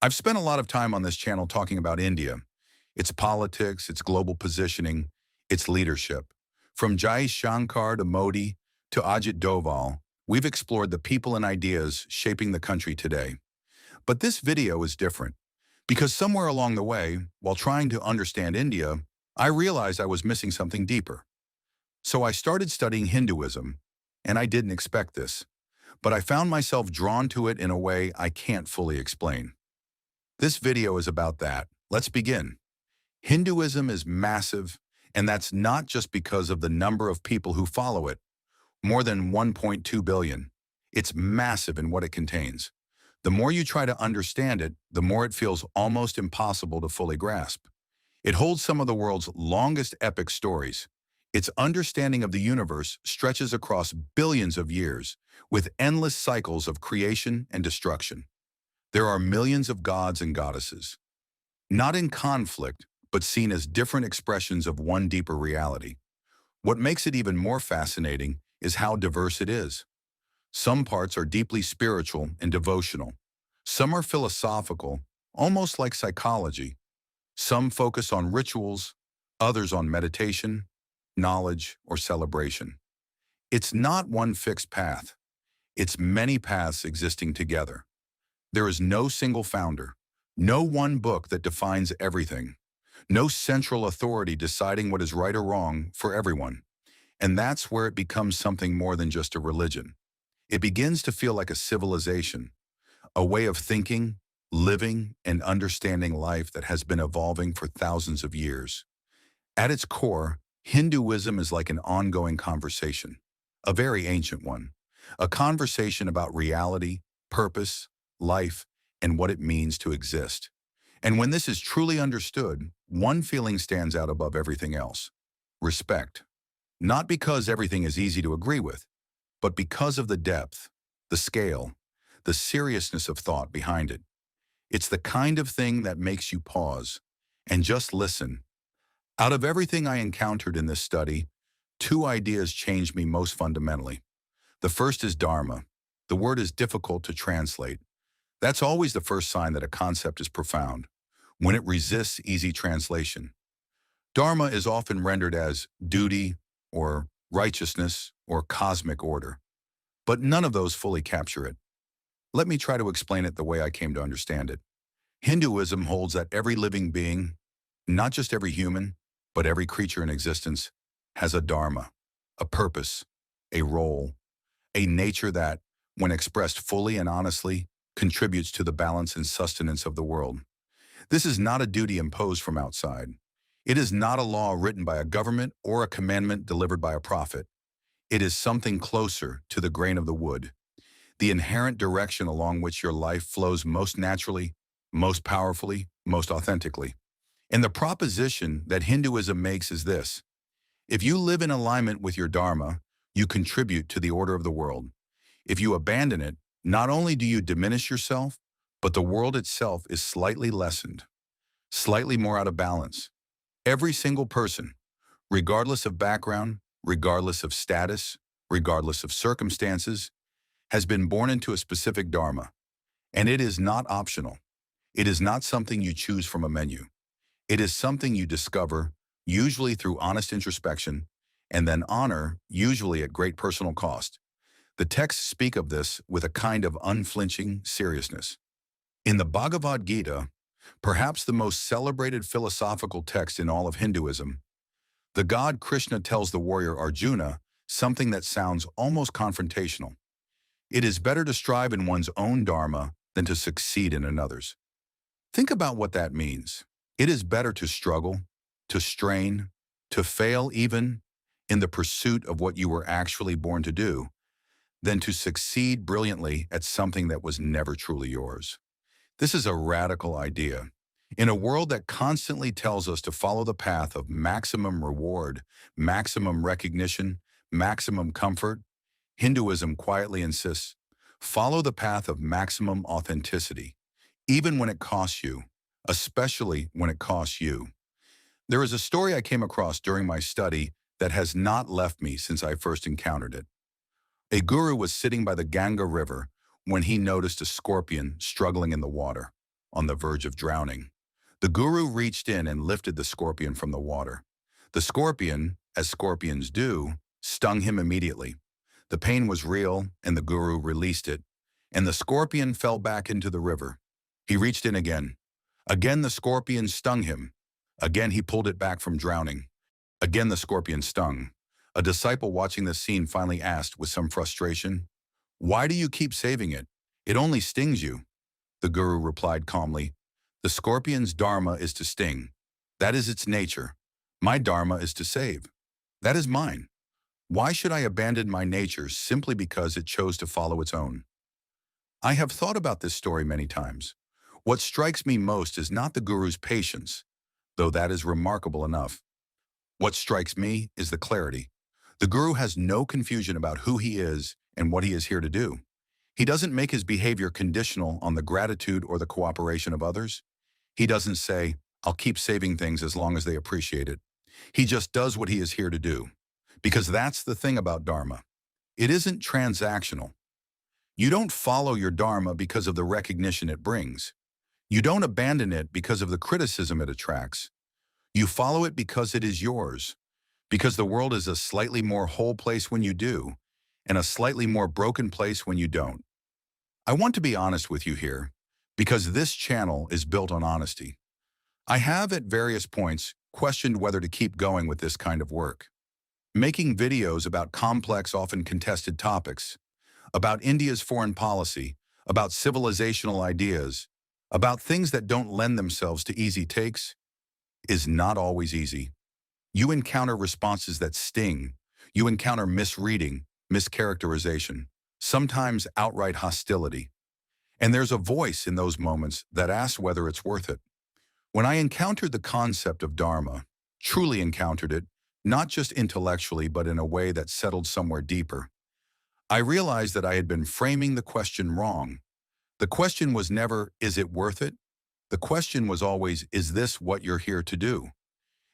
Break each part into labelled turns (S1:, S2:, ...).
S1: I've spent a lot of time on this channel talking about India, its politics, its global positioning, its leadership. From Jaishankar to Modi to Ajit Doval, we've explored the people and ideas shaping the country today. But this video is different, because somewhere along the way, while trying to understand India, I realized I was missing something deeper. So I started studying Hinduism, and I didn't expect this, but I found myself drawn to it in a way I can't fully explain. This video is about that. Let's begin. Hinduism is massive, and that's not just because of the number of people who follow it, more than 1.2 billion. It's massive in what it contains. The more you try to understand it, the more it feels almost impossible to fully grasp. It holds some of the world's longest epic stories. Its understanding of the universe stretches across billions of years, with endless cycles of creation and destruction. There are millions of gods and goddesses, not in conflict, but seen as different expressions of one deeper reality. What makes it even more fascinating is how diverse it is. Some parts are deeply spiritual and devotional. Some are philosophical, almost like psychology. Some focus on rituals, others on meditation, knowledge, or celebration. It's not one fixed path. It's many paths existing together. There is no single founder, no one book that defines everything, no central authority deciding what is right or wrong for everyone. And that's where it becomes something more than just a religion. It begins to feel like a civilization, a way of thinking, living, and understanding life that has been evolving for thousands of years. At its core, Hinduism is like an ongoing conversation, a very ancient one, a conversation about reality, purpose, life, and what it means to exist. And when this is truly understood, one feeling stands out above everything else: respect. Not because everything is easy to agree with, but because of the depth, the scale, the seriousness of thought behind it. It's the kind of thing that makes you pause and just listen. Out of everything I encountered in this study, two ideas changed me most fundamentally. The first is Dharma. The word is difficult to translate. That's always the first sign that a concept is profound, when it resists easy translation. Dharma is often rendered as duty or righteousness or cosmic order, but none of those fully capture it. Let me try to explain it the way I came to understand it. Hinduism holds that every living being, not just every human, but every creature in existence, has a dharma, a purpose, a role, a nature that, when expressed fully and honestly, contributes to the balance and sustenance of the world. This is not a duty imposed from outside. It is not a law written by a government or a commandment delivered by a prophet. It is something closer to the grain of the wood, the inherent direction along which your life flows most naturally, most powerfully, most authentically. And the proposition that Hinduism makes is this: if you live in alignment with your dharma, you contribute to the order of the world. If you abandon it, not only do you diminish yourself, but the world itself is slightly lessened, slightly more out of balance. Every single person, regardless of background, regardless of status, regardless of circumstances, has been born into a specific dharma. And it is not optional. It is not something you choose from a menu. It is something you discover, usually through honest introspection, and then honor, usually at great personal cost. The texts speak of this with a kind of unflinching seriousness. In the Bhagavad Gita, perhaps the most celebrated philosophical text in all of Hinduism, the god Krishna tells the warrior Arjuna something that sounds almost confrontational. It is better to strive in one's own dharma than to succeed in another's. Think about what that means. It is better to struggle, to strain, to fail even in the pursuit of what you were actually born to do, than to succeed brilliantly at something that was never truly yours. This is a radical idea. In a world that constantly tells us to follow the path of maximum reward, maximum recognition, maximum comfort, Hinduism quietly insists, follow the path of maximum authenticity, even when it costs you, especially when it costs you. There is a story I came across during my study that has not left me since I first encountered it. A guru was sitting by the Ganga River when he noticed a scorpion struggling in the water. on the verge of drowning. The guru reached in and lifted the scorpion from the water. The scorpion, as scorpions do, stung him immediately. The pain was real, and the guru released it, and the scorpion fell back into the river. He reached in again. Again the scorpion stung him. Again he pulled it back from drowning. Again the scorpion stung. A disciple watching this scene finally asked with some frustration, "Why do you keep saving it? It only stings you." The guru replied calmly, "The scorpion's dharma is to sting. That is its nature. My dharma is to save. That is mine. Why should I abandon my nature simply because it chose to follow its own?" I have thought about this story many times. What strikes me most is not the guru's patience, though that is remarkable enough. What strikes me is the clarity. The guru has no confusion about who he is and what he is here to do. He doesn't make his behavior conditional on the gratitude or the cooperation of others. He doesn't say, "I'll keep saving things as long as they appreciate it." He just does what he is here to do. Because that's the thing about Dharma. It isn't transactional. You don't follow your Dharma because of the recognition it brings. You don't abandon it because of the criticism it attracts. You follow it because it is yours. Because the world is a slightly more whole place when you do, and a slightly more broken place when you don't. I want to be honest with you here, because this channel is built on honesty. I have at various points questioned whether to keep going with this kind of work. Making videos about complex, often contested topics, about India's foreign policy, about civilizational ideas, about things that don't lend themselves to easy takes, is not always easy. You encounter responses that sting. You encounter misreading, mischaracterization, sometimes outright hostility. And there's a voice in those moments that asks whether it's worth it. When I encountered the concept of Dharma, truly encountered it, not just intellectually but in a way that settled somewhere deeper, I realized that I had been framing the question wrong. The question was never, "Is it worth it?" The question was always, "Is this what you're here to do?"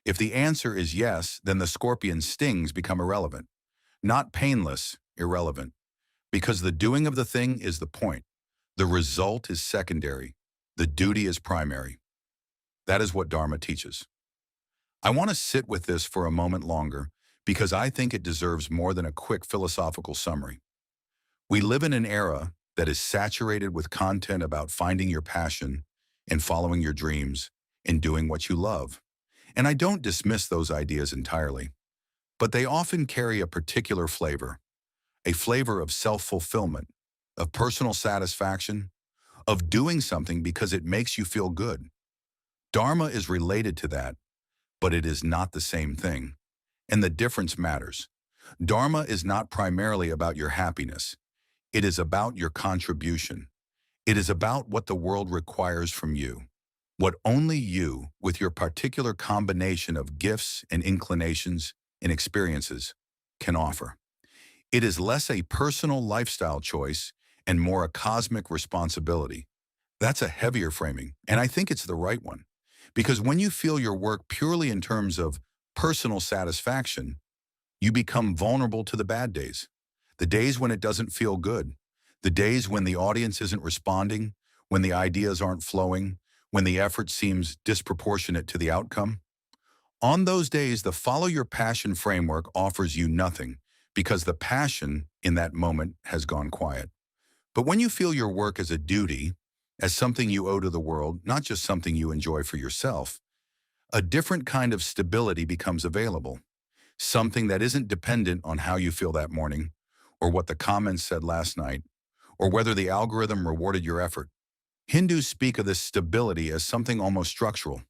S1: If the answer is yes, then the scorpion's stings become irrelevant. Not painless, irrelevant. Because the doing of the thing is the point. The result is secondary. The duty is primary. That is what Dharma teaches. I want to sit with this for a moment longer because I think it deserves more than a quick philosophical summary. We live in an era that is saturated with content about finding your passion and following your dreams and doing what you love. And I don't dismiss those ideas entirely, but they often carry a particular flavor, a flavor of self-fulfillment, of personal satisfaction, of doing something because it makes you feel good. Dharma is related to that, but it is not the same thing. And the difference matters. Dharma is not primarily about your happiness. It is about your contribution. It is about what the world requires from you. What only you, with your particular combination of gifts and inclinations and experiences, can offer. It is less a personal lifestyle choice and more a cosmic responsibility. That's a heavier framing, and I think it's the right one. Because when you feel your work purely in terms of personal satisfaction, you become vulnerable to the bad days. The days when it doesn't feel good. The days when the audience isn't responding, when the ideas aren't flowing, when the effort seems disproportionate to the outcome. On those days, the follow your passion framework offers you nothing because the passion in that moment has gone quiet. But when you feel your work as a duty, as something you owe to the world, not just something you enjoy for yourself, a different kind of stability becomes available. Something that isn't dependent on how you feel that morning, or what the comments said last night, or whether the algorithm rewarded your effort. Hindus speak of this stability as something almost structural,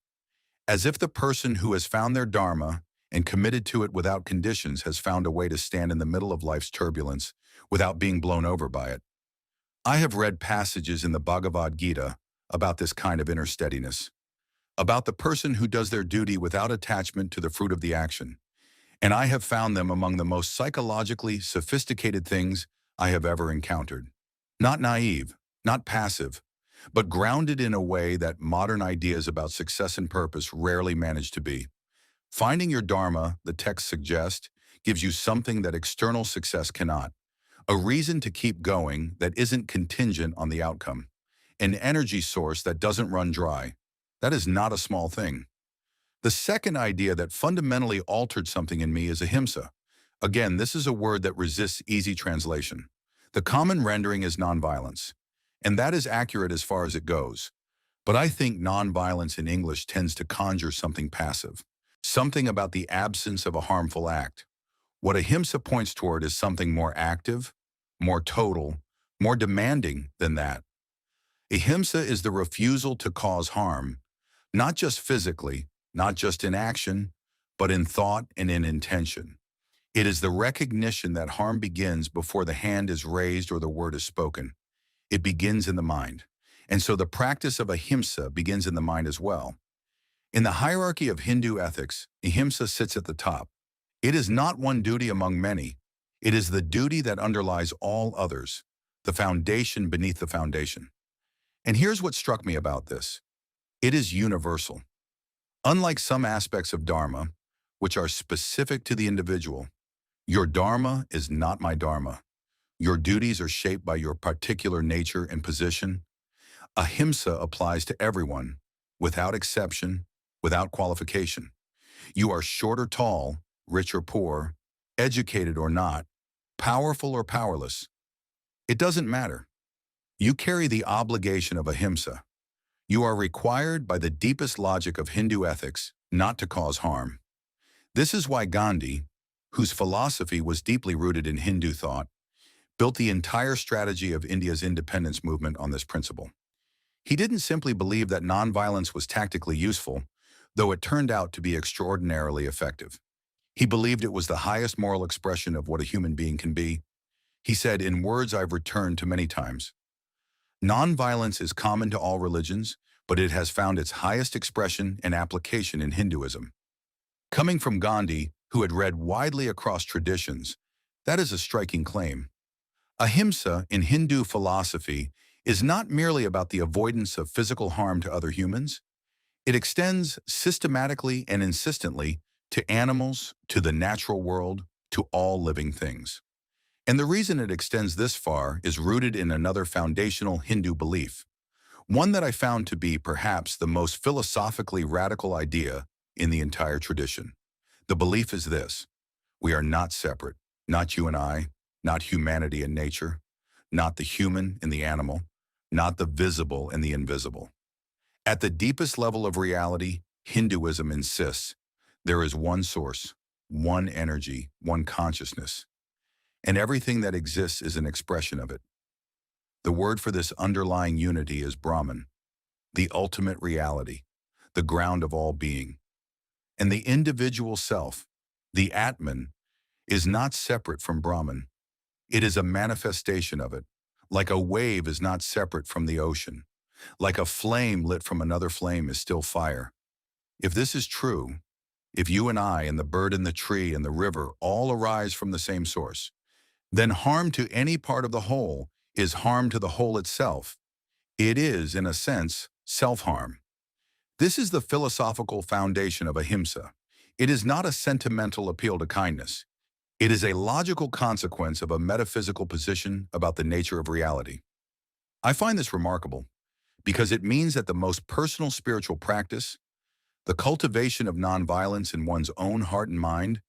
S1: as if the person who has found their dharma and committed to it without conditions has found a way to stand in the middle of life's turbulence without being blown over by it. I have read passages in the Bhagavad Gita about this kind of inner steadiness, about the person who does their duty without attachment to the fruit of the action, and I have found them among the most psychologically sophisticated things I have ever encountered. Not naive, not passive, but grounded in a way that modern ideas about success and purpose rarely manage to be. Finding your dharma, the text suggests, gives you something that external success cannot, a reason to keep going that isn't contingent on the outcome. an energy source that doesn't run dry. That is not a small thing. The second idea that fundamentally altered something in me is ahimsa. Again, this is a word that resists easy translation. The common rendering is nonviolence, and that is accurate as far as it goes. But I think nonviolence in English tends to conjure something passive, something about the absence of a harmful act. What ahimsa points toward is something more active, more total, more demanding than that. Ahimsa is the refusal to cause harm, not just physically, not just in action, but in thought and in intention. It is the recognition that harm begins before the hand is raised or the word is spoken. It begins in the mind. And so the practice of ahimsa begins in the mind as well. In the hierarchy of Hindu ethics, ahimsa sits at the top. It is not one duty among many. It is the duty that underlies all others, the foundation beneath the foundation. And here's what struck me about this. It is universal. Unlike some aspects of Dharma, which are specific to the individual, your Dharma is not my Dharma. Your duties are shaped by your particular nature and position. Ahimsa applies to everyone, without exception, without qualification. You are short or tall, rich or poor, educated or not, powerful or powerless. It doesn't matter. You carry the obligation of ahimsa. You are required by the deepest logic of Hindu ethics not to cause harm. This is why Gandhi, whose philosophy was deeply rooted in Hindu thought, built the entire strategy of India's independence movement on this principle. He didn't simply believe that nonviolence was tactically useful, though it turned out to be extraordinarily effective. He believed it was the highest moral expression of what a human being can be. He said, in words I've returned to many times, nonviolence is common to all religions, but it has found its highest expression and application in Hinduism. Coming from Gandhi, who had read widely across traditions, that is a striking claim. Ahimsa in Hindu philosophy is not merely about the avoidance of physical harm to other humans. It extends systematically and insistently to animals, to the natural world, to all living things. And the reason it extends this far is rooted in another foundational Hindu belief, one that I found to be perhaps the most philosophically radical idea in the entire tradition. The belief is this: we are not separate, not you and I, not humanity and nature, not the human and the animal, not the visible and the invisible. At the deepest level of reality, Hinduism insists there is one source, one energy, one consciousness, and everything that exists is an expression of it. The word for this underlying unity is Brahman, the ultimate reality, the ground of all being. And the individual self, the Atman, is not separate from Brahman. It is a manifestation of it, like a wave is not separate from the ocean, like a flame lit from another flame is still fire. If this is true, if you and I and the bird and the tree and the river all arise from the same source, then harm to any part of the whole is harm to the whole itself. It is, in a sense, self-harm. This is the philosophical foundation of ahimsa. It is not a sentimental appeal to kindness. It is a logical consequence of a metaphysical position about the nature of reality. I find this remarkable because it means that the most personal spiritual practice, the cultivation of nonviolence in one's own heart and mind,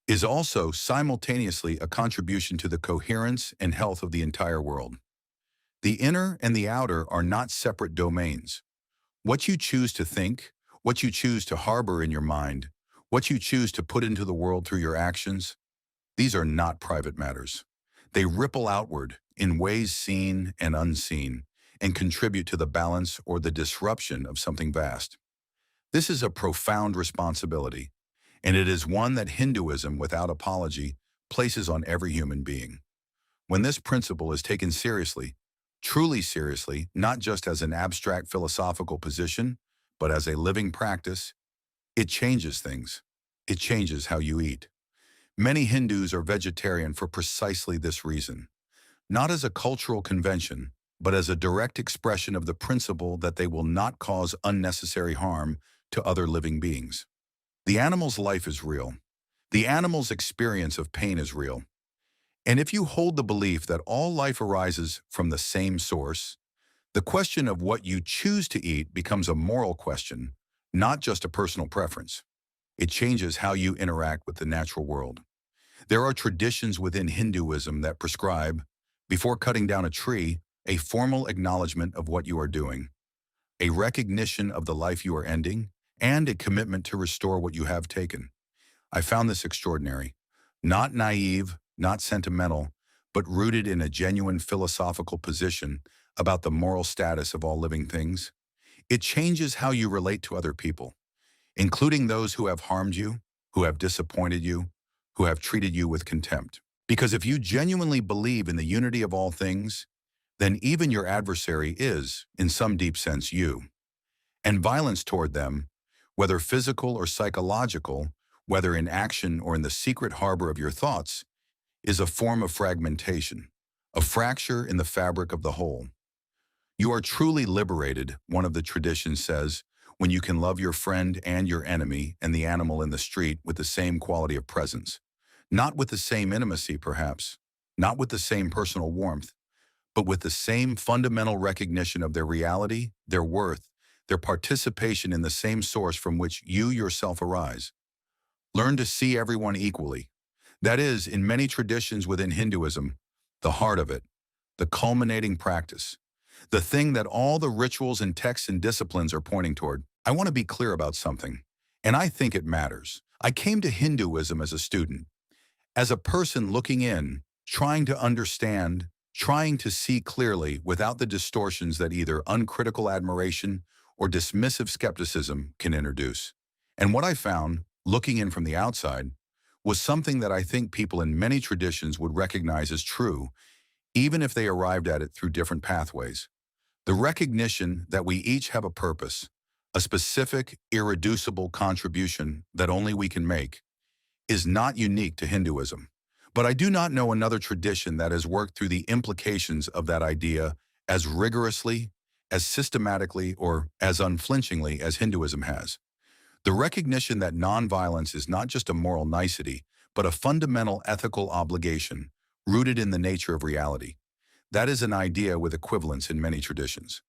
S1: is also simultaneously a contribution to the coherence and health of the entire world. The inner and the outer are not separate domains. What you choose to think, what you choose to harbor in your mind, what you choose to put into the world through your actions, these are not private matters. They ripple outward in ways seen and unseen and contribute to the balance or the disruption of something vast. This is a profound responsibility, and it is one that Hinduism, without apology, places on every human being. When this principle is taken seriously, truly seriously, not just as an abstract philosophical position, but as a living practice, it changes things. It changes how you eat. Many Hindus are vegetarian for precisely this reason, not as a cultural convention, but as a direct expression of the principle that they will not cause unnecessary harm to other living beings. The animal's life is real. The animal's experience of pain is real. And if you hold the belief that all life arises from the same source, The question of what you choose to eat becomes a moral question, not just a personal preference. It changes how you interact with the natural world. There are traditions within Hinduism that prescribe, before cutting down a tree, a formal acknowledgement of what you are doing, a recognition of the life you are ending, and a commitment to restore what you have taken. I found this extraordinary. Not naive, not sentimental, but rooted in a genuine philosophical position about the moral status of all living things. It changes how you relate to other people, including those who have harmed you, who have disappointed you, who have treated you with contempt. Because if you genuinely believe in the unity of all things, then even your adversary is, in some deep sense, you. And violence toward them, whether physical or psychological, whether in action or in the secret harbor of your thoughts, is a form of fragmentation, a fracture in the fabric of the whole. You are truly liberated, one of the traditions says, when you can love your friend and your enemy and the animal in the street with the same quality of presence. Not with the same intimacy, perhaps, not with the same personal warmth, but with the same fundamental recognition of their reality, their worth, their participation in the same source from which you yourself arise. Learn to see everyone equally. That is, in many traditions within Hinduism, the heart of it, the culminating practice, the thing that all the rituals and texts and disciplines are pointing toward. I want to be clear about something, and I think it matters. I came to Hinduism as a student, as a person looking in, trying to understand, trying to see clearly without the distortions that either uncritical admiration or dismissive skepticism can introduce. And what I found, looking in from the outside, was something that I think people in many traditions would recognize as true, even if they arrived at it through different pathways. The recognition that we each have a purpose, a specific, irreducible contribution that only we can make, is not unique to Hinduism. But I do not know another tradition that has worked through the implications of that idea as rigorously, as systematically, or as unflinchingly as Hinduism has. The recognition that nonviolence is not just a moral nicety, but a fundamental ethical obligation rooted in the nature of reality. That is an idea with equivalence in many traditions.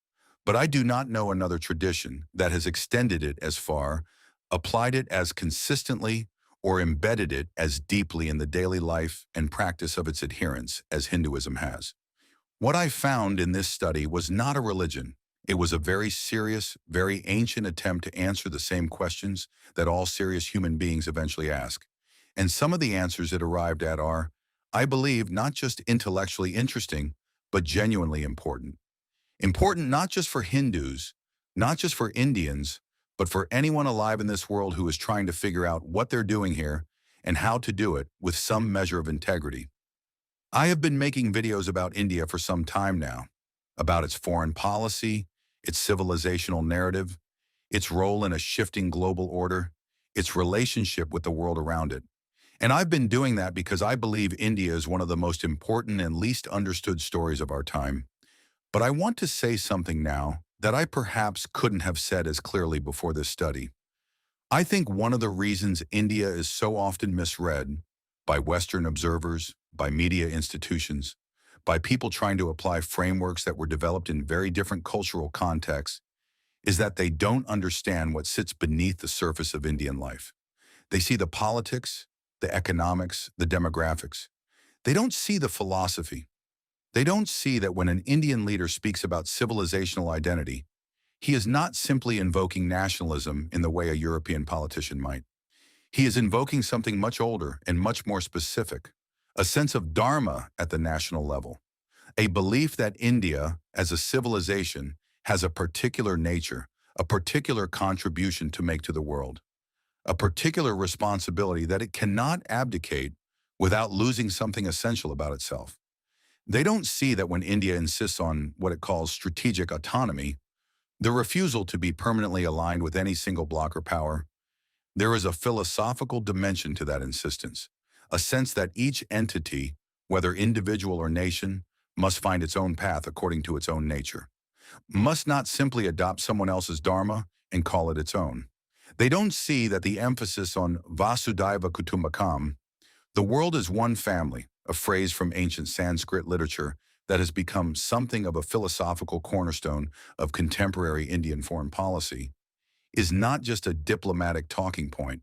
S1: But I do not know another tradition that has extended it as far, applied it as consistently, or embedded it as deeply in the daily life and practice of its adherents as Hinduism has. What I found in this study was not a religion. It was a very serious, very ancient attempt to answer the same questions that all serious human beings eventually ask. And some of the answers it arrived at are, I believe, not just intellectually interesting, but genuinely important. Important not just for Hindus, not just for Indians, but for anyone alive in this world who is trying to figure out what they're doing here and how to do it with some measure of integrity. I have been making videos about India for some time now, about its foreign policy, its civilizational narrative, its role in a shifting global order, its relationship with the world around it. And I've been doing that because I believe India is one of the most important and least understood stories of our time. But I want to say something now that I perhaps couldn't have said as clearly before this study. I think one of the reasons India is so often misread by Western observers, by media institutions, by people trying to apply frameworks that were developed in very different cultural contexts, is that they don't understand what sits beneath the surface of Indian life. They see the politics, the economics, the demographics. They don't see the philosophy. They don't see that when an Indian leader speaks about civilizational identity, he is not simply invoking nationalism in the way a European politician might. He is invoking something much older and much more specific, a sense of Dharma at the national level, a belief that India, as a civilization, has a particular nature, a particular contribution to make to the world, a particular responsibility that it cannot abdicate without losing something essential about itself. They don't see that when India insists on what it calls strategic autonomy, the refusal to be permanently aligned with any single bloc or power, there is a philosophical dimension to that insistence, a sense that each entity, whether individual or nation, must find its own path according to its own nature, must not simply adopt someone else's dharma and call it its own. They don't see that the emphasis on Vasudhaiva Kutumbakam, the world is one family, a phrase from ancient Sanskrit literature that has become something of a philosophical cornerstone of contemporary Indian foreign policy, is not just a diplomatic talking point.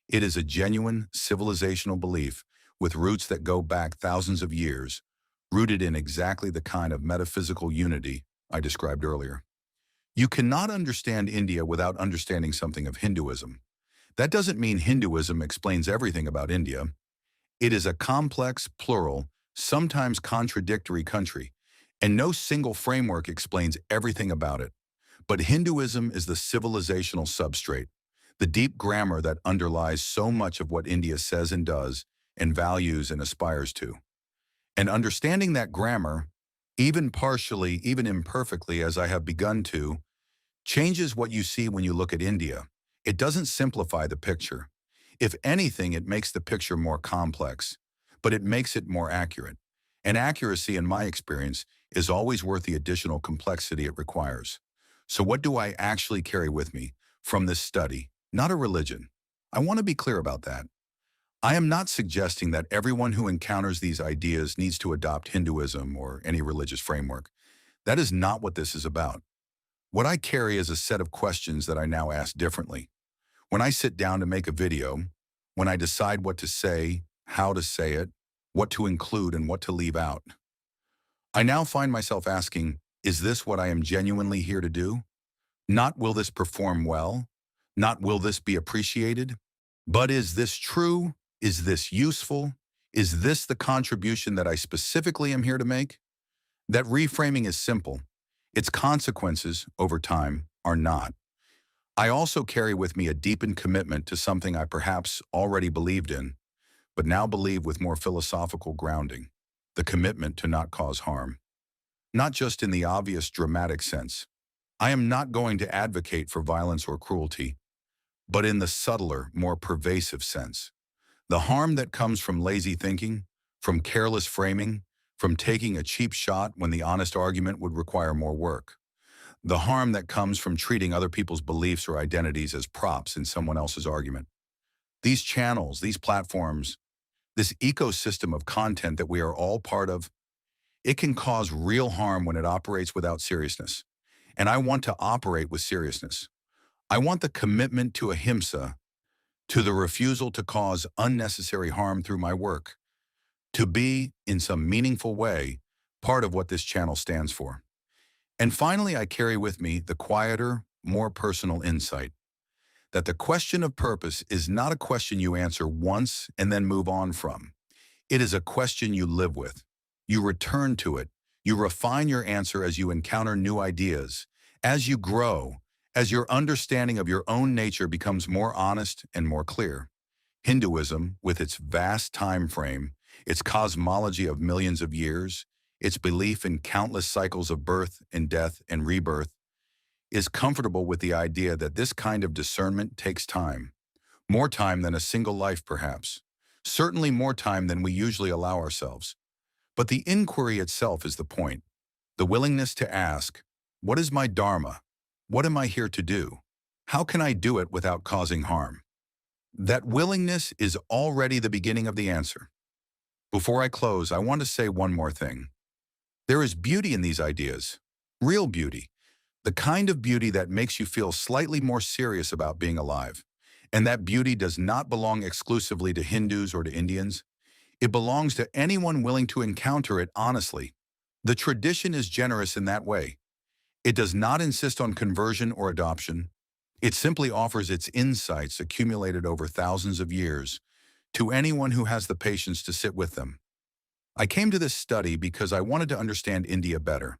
S1: It is a genuine civilizational belief with roots that go back thousands of years, rooted in exactly the kind of metaphysical unity I described earlier. You cannot understand India without understanding something of Hinduism. That doesn't mean Hinduism explains everything about India. It is a complex, plural, sometimes contradictory country, and no single framework explains everything about it. But Hinduism is the civilizational substrate, the deep grammar that underlies so much of what India says and does, and values and aspires to. And understanding that grammar, even partially, even imperfectly as I have begun to, changes what you see when you look at India. It doesn't simplify the picture. If anything, it makes the picture more complex, but it makes it more accurate. And accuracy, in my experience, is always worth the additional complexity it requires. So what do I actually carry with me from this study? Not a religion. I want to be clear about that. I am not suggesting that everyone who encounters these ideas needs to adopt Hinduism or any religious framework. That is not what this is about. What I carry is a set of questions that I now ask differently. When I sit down to make a video, when I decide what to say, how to say it, what to include and what to leave out, I now find myself asking, is this what I am genuinely here to do? Not will this perform well? Not will this be appreciated? But is this true? Is this useful? Is this the contribution that I specifically am here to make? That reframing is simple. Its consequences, over time, are not. I also carry with me a deepened commitment to something I perhaps already believed in, but now believe with more philosophical grounding, the commitment to not cause harm. Not just in the obvious dramatic sense. I am not going to advocate for violence or cruelty, but in the subtler, more pervasive sense. The harm that comes from lazy thinking, from careless framing, from taking a cheap shot when the honest argument would require more work. The harm that comes from treating other people's beliefs or identities as props in someone else's argument. These channels, these platforms, this ecosystem of content that we are all part of, it can cause real harm when it operates without seriousness. And I want to operate with seriousness. I want the commitment to Ahimsa, to the refusal to cause unnecessary harm through my work, to be, in some meaningful way, part of what this channel stands for. And finally, I carry with me the quieter, more personal insight that the question of purpose is not a question you answer once and then move on from. It is a question you live with. You return to it. You refine your answer as you encounter new ideas, as you grow, as your understanding of your own nature becomes more honest and more clear. Hinduism, with its vast time frame, its cosmology of millions of years, its belief in countless cycles of birth and death and rebirth, is comfortable with the idea that this kind of discernment takes time. More time than a single life, perhaps. Certainly more time than we usually allow ourselves. But the inquiry itself is the point. The willingness to ask, what is my Dharma? What am I here to do? How can I do it without causing harm? That willingness is already the beginning of the answer. Before I close, I want to say one more thing. There is beauty in these ideas, real beauty, the kind of beauty that makes you feel slightly more serious about being alive. And that beauty does not belong exclusively to Hindus or to Indians. It belongs to anyone willing to encounter it honestly. The tradition is generous in that way. It does not insist on conversion or adoption. It simply offers its insights accumulated over thousands of years to anyone who has the patience to sit with them. I came to this study because I wanted to understand India better.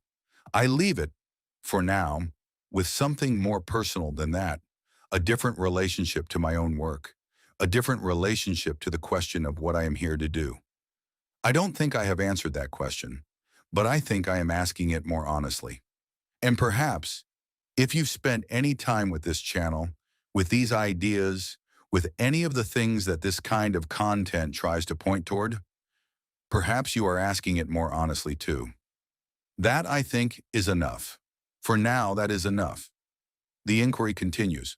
S1: I leave it, for now, with something more personal than that, a different relationship to my own work, a different relationship to the question of what I am here to do. I don't think I have answered that question, but I think I am asking it more honestly. And perhaps, if you've spent any time with this channel, with these ideas, with any of the things that this kind of content tries to point toward, perhaps you are asking it more honestly too. That, I think, is enough. For now, that is enough. The inquiry continues.